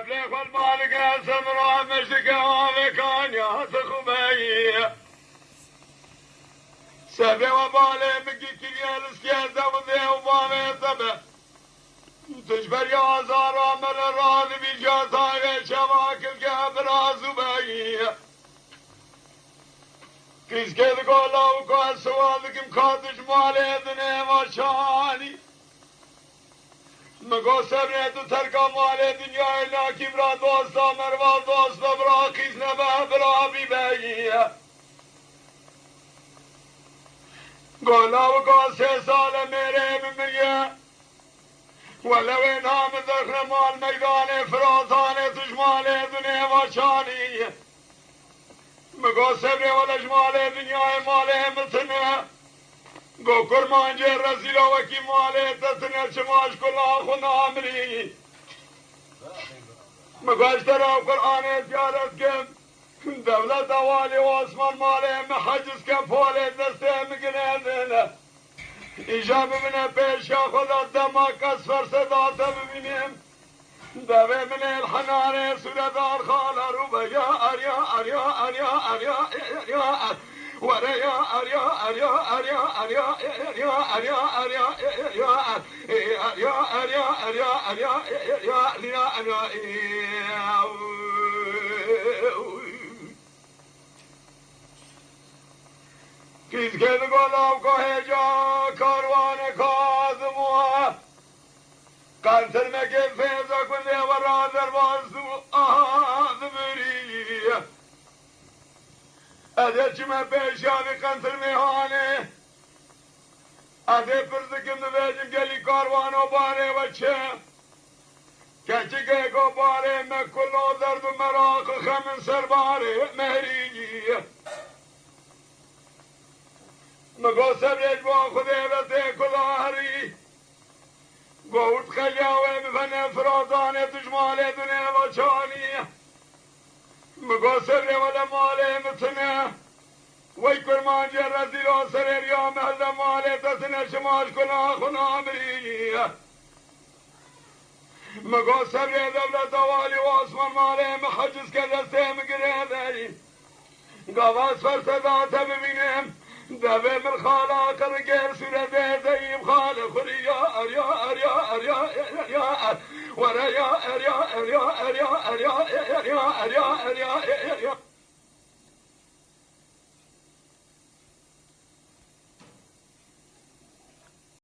سبلي خل مالك اسم روح مشتكى وافكان يا سخبي سبلي وبالي مكي كليا السكيزة وذي وبامي سبه تجبر يا زار ومر الراضي بجاسايا شباك القبر عزبي كيس كذ قولا وقال سوالك مكاتش مالي ذني وشاني مگو سبري تو تركا مالي دنيا إلا كبرا دوستا مروال دوستا براقيس نبه برابي بي قولا وقال 3 سال ميري بمية ولو انها من ذخر مال ميدان فرازاني تجمالي دنيا وشاني مگو سبري ولا جمالي دنيا مالي مثنه گو کرمان جه رسیلا وکی ماله تسنه چماش کلا خونا عمری مگوشتر او قرآن زیارت کم دولت والی و عثمان ماله محجز کم فوله دسته مگنه دینه ایجا ببینه پیشا خدا دما کسفر صداته ببینیم دوه من الحنانه سردار خاله رو بیا اریا اریا اریا اریا اریا وريا أريا أريا أريا أريا أريا أريا أريا أريا أريا أريا أريا أريا أريا أريا أريا كيس كذا قلب كهجا كاروان كاظموا كانتر مكين فيزا كل ورا دربازو آذبري اده چمه پیشانی قنطر میهانه اده پرزکم نویجم گلی کاروانو باره بچه کچی که گو باره مکلو درد و مراق خمن سر باره مهریجی مگو سبریج با خوده بسته کلاهری گوت خلیاوه بفنه فرازانه تجماله دونه بچانی مگو سبری ولا ماله مثنه وی کرمان جه رزیل و سریر یا محل ماله تسنه شماش کنا خنا عمری مگو سبری دولت والی و عثمان ماله محجز که دسته مگره داری گواز فرسدات ببینم دوه من خالا کرگر سورده زیم خال خوری یا اریا اریا اریا اریا وریا اریا اریا اریا اریا اریا اریا اریا